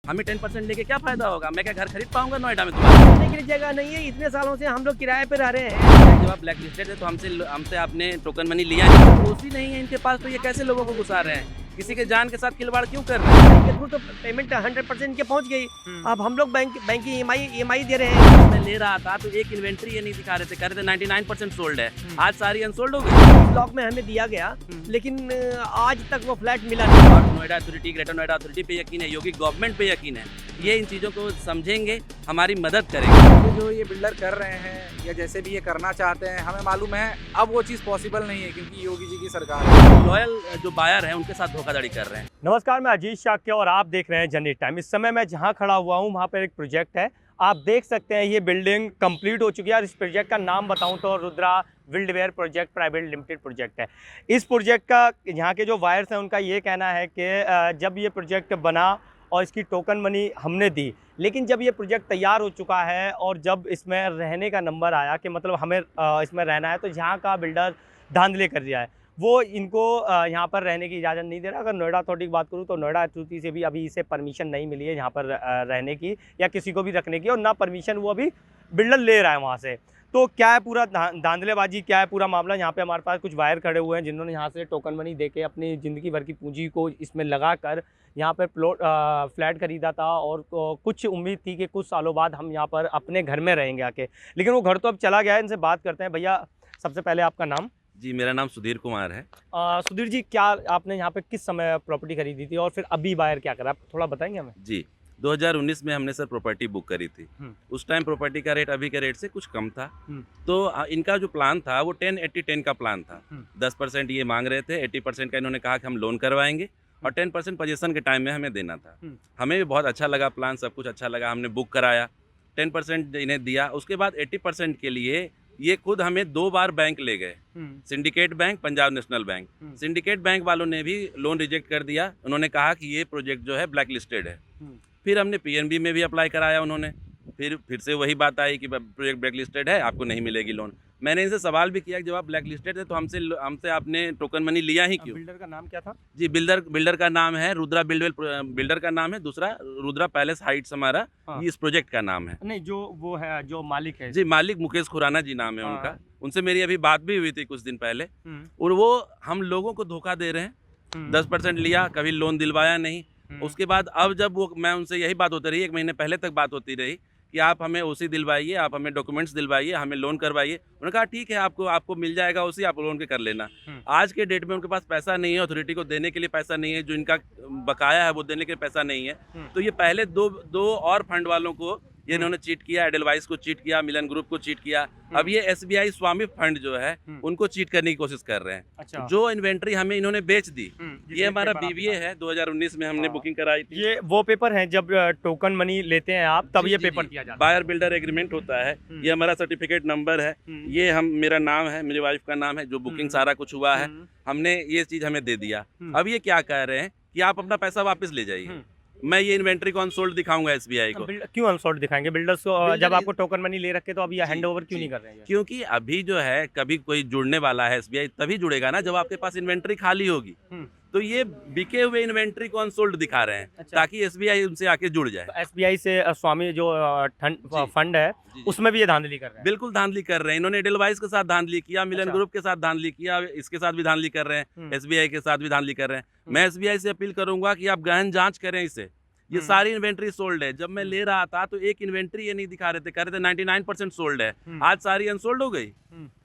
हमें 10% लेके क्या फायदा होगा? मैं क्या घर खरीद पाऊंगा नोएडा में तुम्हारे? रहने के लिए जगह नहीं है। इतने सालों से हम लोग किराए पे रह रहे हैं। जब आप ब्लैक लिस्टेड है तो हमसे आपने टोकन मनी लिया नहीं, तो ओसी नहीं है इनके पास, तो ये कैसे लोगों को घुसा रहे हैं? किसी के जान के साथ खिलवाड़ क्यों कर रहे हैं? बैंक के थ्रू तो पेमेंट 100% के पहुंच गई। अब हम लोग बैंक की EMI दे रहे हैं। मैं ले रहा था तो एक इन्वेंट्री ये नहीं दिखा रहे थे, कह रहे थे 99% सोल्ड है। आज सारी अनसोल्ड हो गई। ब्लॉक में हमें दिया गया, लेकिन आज तक वो फ्लैट मिला नहीं। और Noida authority, greater Noida authority पे यकीन है, योगी गवर्नमेंट पे यकीन है। ये इन चीज़ों को समझेंगे, हमारी मदद करेंगे। जो ये बिल्डर कर रहे हैं या जैसे भी ये करना चाहते हैं, हमें मालूम है अब वो चीज़ पॉसिबल नहीं है, क्योंकि योगी जी की सरकार है। लॉयल जो बायर हैं उनके साथ धोखाधड़ी कर रहे हैं। नमस्कार, मैं अजीत शाक्य और आप देख रहे हैं जनरेट टाइम। इस समय मैं जहां खड़ा हुआ हूं वहां पर एक प्रोजेक्ट है। आप देख सकते हैं ये बिल्डिंग कंप्लीट हो चुकी है और इस प्रोजेक्ट का नाम बताऊं तो Rudra buildware project private limited project है। इस प्रोजेक्ट का यहाँ के जो वायर्स हैं उनका ये कहना है कि जब ये प्रोजेक्ट बना और इसकी टोकन मनी हमने दी, लेकिन जब ये प्रोजेक्ट तैयार हो चुका है और जब इसमें रहने का नंबर आया कि मतलब हमें इसमें रहना है, तो यहाँ का बिल्डर धांधली कर दिया है। वो इनको यहाँ पर रहने की इजाज़त नहीं दे रहा। अगर नोएडा अथॉरिटी की बात करूँ तो नोएडा अथॉरिटी से भी अभी इसे परमिशन नहीं मिली है यहाँ पर रहने की या किसी को भी रखने की, और ना परमिशन वो अभी बिल्डर ले रहा है वहाँ से। तो क्या है पूरा धांधलेबाजी, क्या है पूरा मामला? यहाँ पे हमारे पास कुछ वायर खड़े हुए हैं जिन्होंने यहाँ से टोकन मनी देके अपनी ज़िंदगी भर की पूंजी को इसमें लगा कर यहाँ पर फ्लैट खरीदा था, और कुछ उम्मीद थी कि कुछ सालों बाद हम यहाँ पर अपने घर में रहेंगे आके, लेकिन वो घर तो अब चला गया है। इनसे बात करते हैं। भैया, सबसे पहले आपका नाम? जी, मेरा नाम सुधीर कुमार है। सुधीर जी, क्या आपने यहाँ पे किस समय प्रॉपर्टी खरीदी थी और फिर अभी बायर क्या करा, आप थोड़ा बताएंगे हमें? जी, 2019 में हमने सर प्रॉपर्टी बुक करी थी। उस टाइम प्रॉपर्टी का रेट अभी के रेट से कुछ कम था। तो इनका जो प्लान था वो 10-80-10 का प्लान था। 10% ये मांग रहे थे, 80% का इन्होंने कहा कि हम लोन करवाएंगे और 10% पोजीशन के टाइम में हमें देना था। हमें भी बहुत अच्छा लगा प्लान, सब कुछ अच्छा लगा, हमने बुक कराया, 10% इन्हें दिया। उसके बाद 80% के लिए ये खुद हमें 2 बार बैंक ले गए, syndicate bank, Punjab national bank. Syndicate bank वालों ने भी लोन रिजेक्ट कर दिया। उन्होंने कहा कि ये प्रोजेक्ट जो है ब्लैक लिस्टेड है। फिर हमने PNB में भी अप्लाई कराया, उन्होंने फिर से वही बात आई कि प्रोजेक्ट ब्लैक लिस्टेड है, आपको नहीं मिलेगी लोन। मैंने इनसे सवाल भी किया कि जब आप ब्लैक लिस्टेड है तो हमसे आपने टोकन मनी लिया ही क्यों? बिल्डर का नाम क्या था? जी, बिल्डर का नाम है रुद्रा बिल्डवेल, बिल्डर का नाम है। दूसरा रुद्रा पैलेस हाइट्स हमारा, ये इस प्रोजेक्ट का नाम है। नहीं, जो वो है, जो मालिक है। जी, मालिक मुकेश खुराना जी नाम है उनका। उनसे मेरी अभी बात भी हुई थी कुछ दिन पहले, और वो हम लोगों को धोखा दे रहे हैं। 10% लिया, कभी लोन दिलवाया नहीं। उसके बाद अब जब मैं उनसे यही बात होती रही, 1 महीने पहले तक बात होती रही कि आप हमें ओसी दिलवाइए, आप हमें डॉक्यूमेंट्स दिलवाइए, हमें लोन करवाइए। उन्होंने कहा ठीक है, आपको मिल जाएगा ओसी, आप लोन के कर लेना। आज के डेट में उनके पास पैसा नहीं है, अथॉरिटी को देने के लिए पैसा नहीं है, जो इनका बकाया है वो देने के लिए पैसा नहीं है। तो ये पहले दो और फंड वालों को ये इन्होंने चीट किया, एडलवाइस को चीट किया, मिलन ग्रुप को चीट किया। अब ये SBI स्वामी फंड जो है उनको चीट करने की कोशिश कर रहे हैं। अच्छा। जो इन्वेंट्री हमें इन्होंने बेच दी, ये हमारा BBA है, 2019 में हमने बुकिंग कराई थी। ये वो पेपर है जब टोकन मनी लेते हैं आप, तब ये पेपर किया जाता है। बायर बिल्डर एग्रीमेंट होता है। ये हमारा सर्टिफिकेट नंबर है। ये मेरा नाम है, मेरी वाइफ का नाम है, जो बुकिंग सारा कुछ हुआ है, हमने ये चीज हमें दे दिया। अब ये क्या कह रहे हैं कि आप अपना पैसा वापस ले जाइए। मैं ये इन्वेंट्री को अनसोल्ड दिखाऊंगा SBI को। क्यों अनसोल्ड दिखाएंगे बिल्डर्स को? जब आपको टोकन मनी ले रखे तो अभी हैंड ओवर क्यों नहीं कर रहे हैं? क्योंकि अभी जो है, कभी कोई जुड़ने वाला है SBI तभी जुड़ेगा ना जब आपके पास इन्वेंट्री खाली होगी। तो ये बिके हुए इन्वेंट्री को अनसोल्ड दिखा रहे हैं। अच्छा। ताकि SBI उनसे आके जुड़ जाए। तो SBI से स्वामी जो फंड है उसमें भी ये धांधली कर रहे हैं? बिल्कुल धांधली कर रहे हैं। इन्होंने एडलवाइस के साथ धांधली किया, मिलन अच्छा। ग्रुप के साथ धांधली किया, इसके साथ भी धांधली कर रहे हैं, SBI के साथ भी धांधली कर रहे हैं। मैं SBI से अपील करूंगा कि आप गहन जांच करें इसे। ये सारी इन्वेंट्री सोल्ड है। जब मैं ले रहा था तो एक इन्वेंट्री ये नहीं दिखा रहे थे, कह रहे थे 99% सोल्ड है। आज सारी अनसोल्ड हो गई।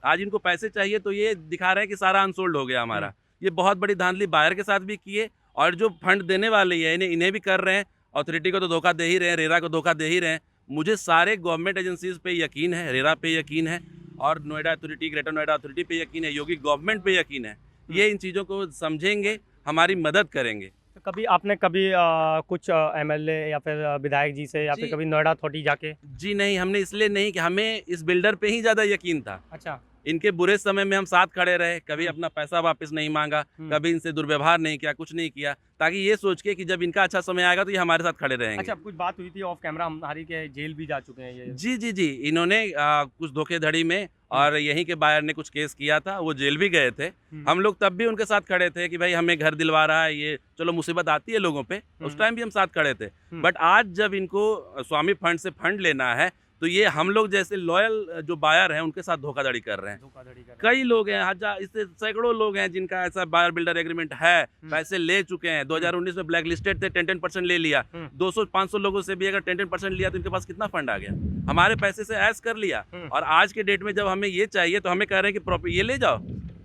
आज इनको पैसे चाहिए तो ये दिखा रहे हैं कि सारा अनसोल्ड हो गया हमारा। ये बहुत बड़ी धांधली बायर के साथ भी किए, और जो फंड देने वाले हैं इन्हें भी कर रहे हैं। अथॉरिटी को तो धोखा दे ही रहे हैं, रेरा को धोखा दे ही रहे हैं। मुझे सारे गवर्नमेंट एजेंसीज पे यकीन है, रेरा पे यकीन है, और Noida authority, greater Noida authority पे यकीन है, योगी गवर्नमेंट पे यकीन है। ये इन चीज़ों को समझेंगे, हमारी मदद करेंगे। तो कभी आपने कुछ MLA या फिर विधायक जी से या फिर कभी नोएडा अथॉरिटी जाके? जी नहीं, हमने इसलिए नहीं कि हमें इस बिल्डर पे ही ज़्यादा यकीन था। अच्छा। इनके बुरे समय में हम साथ खड़े रहे, कभी अपना पैसा वापस नहीं मांगा, कभी इनसे दुर्व्यवहार नहीं किया, कुछ नहीं किया, ताकि ये सोच के कि जब इनका अच्छा समय आएगा तो ये हमारे साथ खड़े रहेंगे। अच्छा, कुछ बात हुई थी ऑफ कैमरा, हमारी के जेल भी जा चुके हैं ये। जी जी जी, इन्होंने कुछ धोखेधड़ी में और यहीं के बायर ने कुछ केस किया था, वो जेल भी गए थे। हम लोग तब भी उनके साथ खड़े थे कि भाई हमें घर दिलवा रहा है, ये चलो मुसीबत आती है लोगों पे, उस टाइम भी हम साथ खड़े थे। बट आज जब इनको स्वामी फंड से फंड लेना है तो ये हम लोग जैसे लॉयल जो बायर हैं उनके साथ धोखाधड़ी कर रहे हैं। कई लोग हैं, हजार इससे सैकड़ों लोग हैं जिनका ऐसा बायर बिल्डर एग्रीमेंट है, पैसे ले चुके हैं। 2019 में ब्लैक लिस्टेड थे, 10% ले लिया। 200-500 लोगों से भी अगर 10% लिया तो इनके पास कितना फंड आ गया, हमारे पैसे से ऐश कर लिया। और आज के डेट में जब हमें ये चाहिए तो हमें कह रहे हैं कि प्रॉपर्टी ये ले जाओ,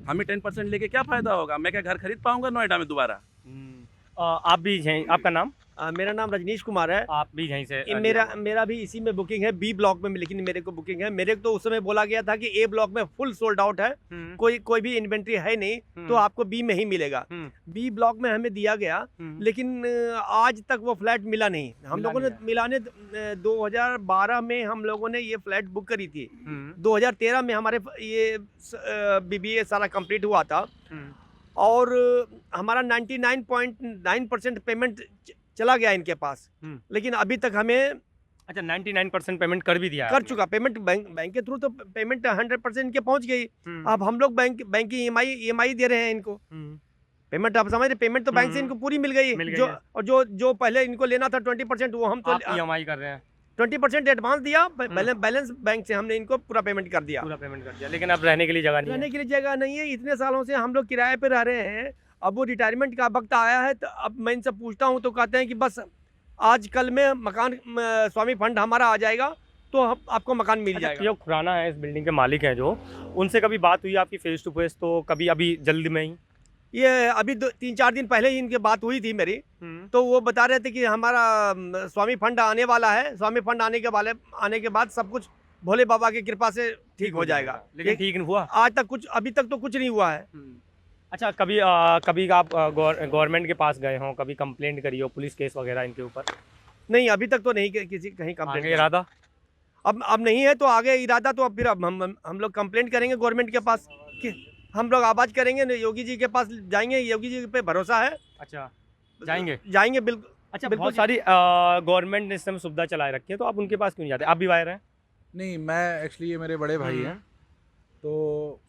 हमें 10% लेके क्या फायदा होगा, मैं क्या घर खरीद पाऊंगा नोएडा में दोबारा। आप भी यहीं, आपका नाम? मेरा नाम रजनीश कुमार है। आप भी यहीं से? मेरा भी इसी में बुकिंग है, बी ब्लॉक में, लेकिन मेरे को बुकिंग है। मेरे को तो उस समय बोला गया था कि ए ब्लॉक में फुल सोल्ड आउट है, कोई भी इन्वेंट्री है नहीं, तो आपको बी में ही मिलेगा। बी ब्लॉक में हमें दिया गया, लेकिन आज तक वो फ्लैट मिला नहीं। हम लोगों ने मिलाने 2012 में हम लोगों ने ये फ्लैट बुक करी थी, 2013 में हमारे ये BBA सारा कंप्लीट हुआ था, और हमारा 99.9% पेमेंट चला गया इनके पास, लेकिन अभी तक हमें। अच्छा, 99% पेमेंट कर भी दिया? कर चुका पेमेंट, बैंक के थ्रू तो पेमेंट 100% इनके पहुंच गई। अब हम लोग बैंक की EMI दे रहे हैं इनको। पेमेंट आप समझ रहे, पेमेंट तो बैंक से इनको पूरी मिल गई। जो पहले इनको लेना था 20%, वो हम तो EMI कर रहे हैं। 20% एडवांस दिया, बैलेंस बैंक से हमने इनको पूरा पेमेंट कर दिया। लेकिन अब रहने के लिए जगह नहीं है। रहने के लिए जगह नहीं है। इतने सालों से हम लोग किराए पे रह रहे हैं, अब वो रिटायरमेंट का वक्त आया है, तो अब मैं इनसे पूछता हूँ तो कहते हैं कि बस आज कल में मकान स्वामी फंड हमारा आ जाएगा तो आपको मकान मिल जाएगा। जो खुराना है, इस बिल्डिंग के मालिक हैं, जो उनसे कभी बात हुई आपकी फेस टू फेस? तो कभी अभी जल्द में ही? ये अभी 3-4 दिन पहले ही इनकी बात हुई थी मेरी, तो वो बता रहे थे कि हमारा स्वामी फंड आने वाला है, स्वामी फंड आने के बाद सब कुछ भोले बाबा की कृपा से ठीक हो जाएगा। लेकिन ठीक नहीं हुआ आज तक, अभी तक तो कुछ नहीं हुआ है। अच्छा, कभी आप गवर्नमेंट के पास गए हो, कभी कंप्लेंट करी हो, पुलिस केस वगैरह इनके ऊपर? नहीं, अभी तक तो नहीं कहीं कंप्लेंट। इरादा अब नहीं है, तो आगे इरादा तो अब फिर अब हम लोग कंप्लेंट करेंगे गवर्नमेंट के पास, कि हम लोग आवाज करेंगे, योगी जी के पास जाएंगे, योगी जी पे भरोसा है। अच्छा, जाएंगे बिल्कुल। अच्छा, बहुत सारी गवर्नमेंट ने इस समय सुविधा चलाए रखी है, तो आप उनके पास क्यों नहीं जाते? आप भी वायर हैं? नहीं, मैं एक्चुअली, ये मेरे बड़े भाई हैं, तो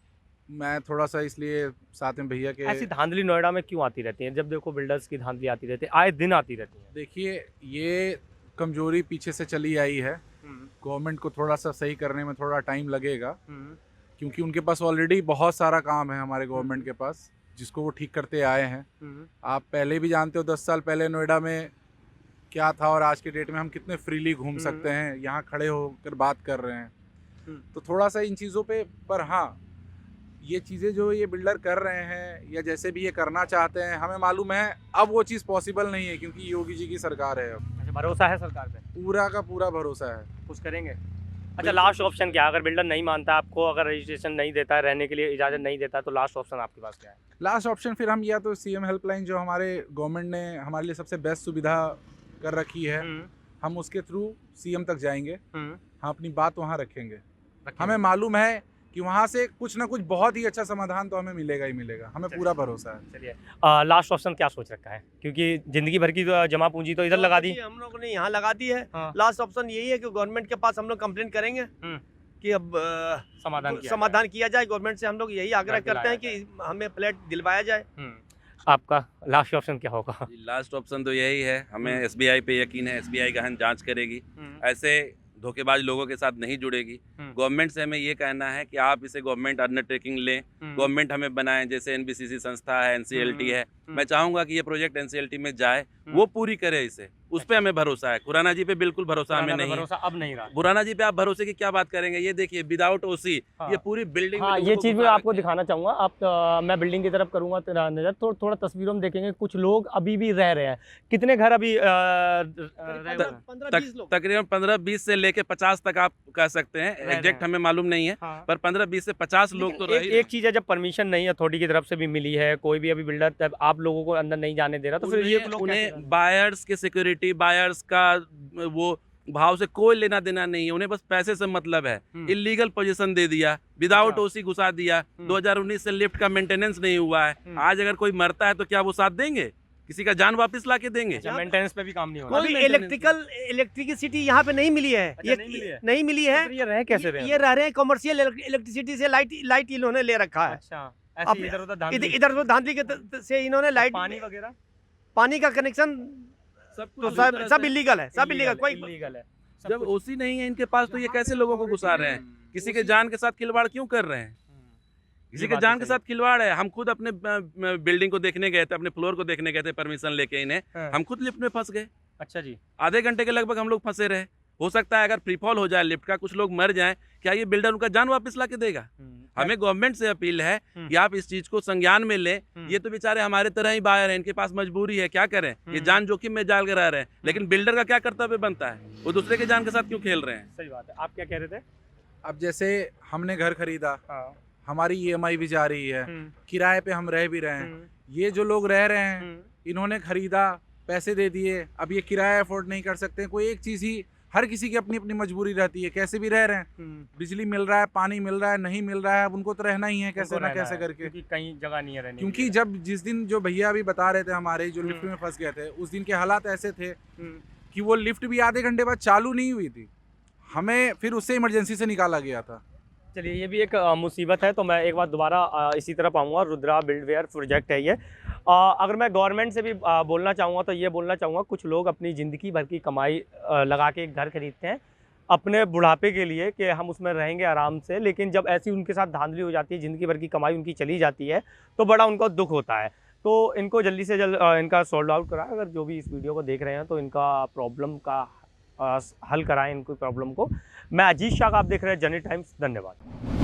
मैं थोड़ा सा इसलिए साथ में भैया के। ऐसी धांधली नोएडा में क्यों आती रहती है? जब देखो बिल्डर्स की धांधली आती रहती है, आए दिन आती रहती है। देखिए, ये कमजोरी पीछे से चली आई है, गवर्नमेंट को थोड़ा सा सही करने में थोड़ा टाइम लगेगा, क्योंकि उनके पास ऑलरेडी बहुत सारा काम है हमारे गवर्नमेंट के पास, जिसको वो ठीक करते आए हैं। आप पहले भी जानते हो 10 साल पहले नोएडा में क्या था, और आज के डेट में हम कितने फ्रीली घूम सकते हैं, यहाँ खड़े होकर बात कर रहे हैं। तो थोड़ा सा इन चीज़ों पे, पर हाँ, ये चीज़ें जो ये बिल्डर कर रहे हैं या जैसे भी ये करना चाहते हैं, हमें मालूम है अब वो चीज़ पॉसिबल नहीं है, क्योंकि योगी जी की सरकार है। अब अच्छा, भरोसा है सरकार पे? पूरा का पूरा भरोसा है, कुछ करेंगे। अच्छा, लास्ट ऑप्शन क्या है? अगर बिल्डर नहीं मानता आपको, अगर रजिस्ट्रेशन नहीं देता है, रहने के लिए इजाज़त नहीं देता, तो लास्ट ऑप्शन आपके पास क्या है? लास्ट ऑप्शन फिर हम या तो CM हेल्पलाइन, जो हमारे गवर्नमेंट ने हमारे लिए सबसे बेस्ट सुविधा कर रखी है, हम उसके थ्रू CM तक जाएंगे, हम अपनी बात वहाँ रखेंगे। हमें मालूम है कि वहाँ से कुछ ना कुछ बहुत ही अच्छा समाधान तो हमें मिलेगा ही मिलेगा, हमें पूरा भरोसा है। चलिए, लास्ट ऑप्शन क्या सोच रखा है? क्योंकि जिंदगी भर की जमा पूंजी तो इधर लगा दी, हम लोगों ने यहाँ लगा दी है। हाँ। लास्ट ऑप्शन यही है कि गवर्नमेंट के पास हम लोग कंप्लेंट करेंगे कि अब समाधान किया जाए। गवर्नमेंट से हम लोग यही आग्रह करते हैं कि हमें फ्लैट दिलवाया जाए। आपका लास्ट ऑप्शन क्या होगा? लास्ट ऑप्शन तो यही है, हमें SBI पे यकीन है, SBI गहन जांच करेगी, ऐसे धोखेबाज लोगों के साथ नहीं जुड़ेगी। गवर्नमेंट से हमें ये कहना है कि आप इसे गवर्नमेंट अंडरटेकिंग लें, गवर्नमेंट हमें बनाए, जैसे NBCC संस्था है, NCLT है। मैं चाहूँगा कि ये प्रोजेक्ट NCLT में जाए, वो पूरी करे इसे, उस पर हमें भरोसा है। खुराना जी पे बिल्कुल भरोसा हमें नहीं है। भरोसा अब नहीं रहा। खुराना जी पे आप भरोसे की क्या बात करेंगे? ये देखिए, विदाउट OC ये पूरी बिल्डिंग। हाँ, ये चीज़ मैं आपको दिखाना चाहूँगा। आप मैं बिल्डिंग की तरफ करूँगा नजर, तो थोड़ा तस्वीरों में देखेंगे कुछ लोग अभी भी रह रहे हैं। कितने घर अभी तकरीबन 15-20 से लेके 50 तक आप कह सकते हैं, एग्जैक्ट हमें मालूम नहीं है। हाँ। पर 15-20 से 50 लोग तो एक चीज़ है, जब परमिशन नहीं अथॉरिटी की तरफ से भी मिली है, कोई भी अभी बिल्डर तब आप लोगों को अंदर नहीं जाने दे रहा, तो फिर ये उन्हें बायर्स की सिक्योरिटी, बायर्स का वो भाव से कोई लेना देना नहीं है, उन्हें बस पैसे से मतलब है। इलीगल पोजीशन दे दिया, विदाउट अच्छा। ओसी घुसा दिया। 2019 से लिफ्ट का मेंटेनेंस नहीं हुआ है। आज अगर कोई मरता है तो क्या वो साथ देंगे? किसी का जान वापस ला के देंगे? मेंटेनेंस पे भी काम नहीं हो रहा। कोई maintenance इलेक्ट्रिसिटी यहाँ पे नहीं मिली है। अच्छा, नहीं मिली है? नहीं मिली है। तो फिर ये रह कैसे रहे हैं? ये रह रहे हैं कमर्शियल इलेक्ट्रिसिटी से, लाइट इन्होंने ले रखा है। अच्छा, अब ऐसे इधर उधर धांधली। इधर तो धांधली से इन्होंने लाइट, पानी वगैरह पानी का कनेक्शन सब तो कुछ सब इलीगल है, सब इलीगल। कोई इलीगल है। सब जब कुछ- ओसी नहीं है इनके पास तो ये कैसे लोगों को घुसा रहे हैं? किसी के जान के साथ खिलवाड़ क्यों कर रहे हैं? किसी ये के बात जान भी के सही साथ खिलवाड़ है। हम खुद अपने बिल्डिंग को देखने गए थे, अपने फ्लोर को देखने गए थे परमिशन लेके इन्हें। हाँ। हम खुद लिफ्ट में फंस गए। अच्छा जी। आधे घंटे के लगभग हम लोग फंसे रहे। हो सकता है अगर फ्री फॉल हो जाए लिफ्ट का, कुछ लोग मर जाएं, क्या ये बिल्डर उनका जान वापस ला के देगा? हमें गवर्नमेंट से अपील है कि आप इस चीज को संज्ञान में लें। ये तो बेचारे हमारे तरह ही बाहर हैं, इनके पास मजबूरी है, क्या करें? ये जान जोखिम में डाल कर रह रहे हैं। लेकिन बिल्डर का क्या कर्तव्य बनता है? वो दूसरे के जान के साथ क्यों खेल रहे हैं? सही बात है। आप क्या कह रहे थे? अब जैसे हमने घर खरीदा, हाँ। हमारी ईएमआई भी जा रही है, किराए पे हम रह भी रहे हैं। ये जो लोग रह रहे हैं, इन्होंने खरीदा, पैसे दे दिए, अब ये किराया अफोर्ड नहीं कर सकते। कोई एक चीज़ ही, हर किसी की अपनी अपनी मजबूरी रहती है, कैसे भी रह रहे हैं। बिजली मिल रहा है, पानी मिल रहा है, नहीं मिल रहा है, अब उनको तो रहना ही है कैसे ना कैसे करके। क्योंकि कहीं जगह नहीं है रहने क्योंकि जब जिस दिन जो भैया अभी बता रहे थे हमारे, जो लिफ्ट में फंस गए थे, उस दिन के हालात ऐसे थे कि वो लिफ्ट भी आधे घंटे बाद चालू नहीं हुई थी। हमें फिर उससे इमरजेंसी से निकाला गया था। चलिए, ये भी एक मुसीबत है। तो मैं एक बार दोबारा इसी तरफ आऊँगा। रुद्रा बिल्डवेयर प्रोजेक्ट है ये। अगर मैं गवर्नमेंट से भी बोलना चाहूँगा तो ये बोलना चाहूँगा, कुछ लोग अपनी ज़िंदगी भर की कमाई लगा के एक घर खरीदते हैं अपने बुढ़ापे के लिए कि हम उसमें रहेंगे आराम से, लेकिन जब ऐसी उनके साथ धांधली हो जाती है, ज़िंदगी भर की कमाई उनकी चली जाती है, तो बड़ा उनको दुख होता है। तो इनको जल्दी से जल्द इनका सॉल्व आउट कराएं। अगर जो भी इस वीडियो को देख रहे हैं तो इनका प्रॉब्लम का हल कराएं, इनकी प्रॉब्लम को। मैं अजीत शाह, आप देख रहे हैं जनहित टाइम्स। धन्यवाद।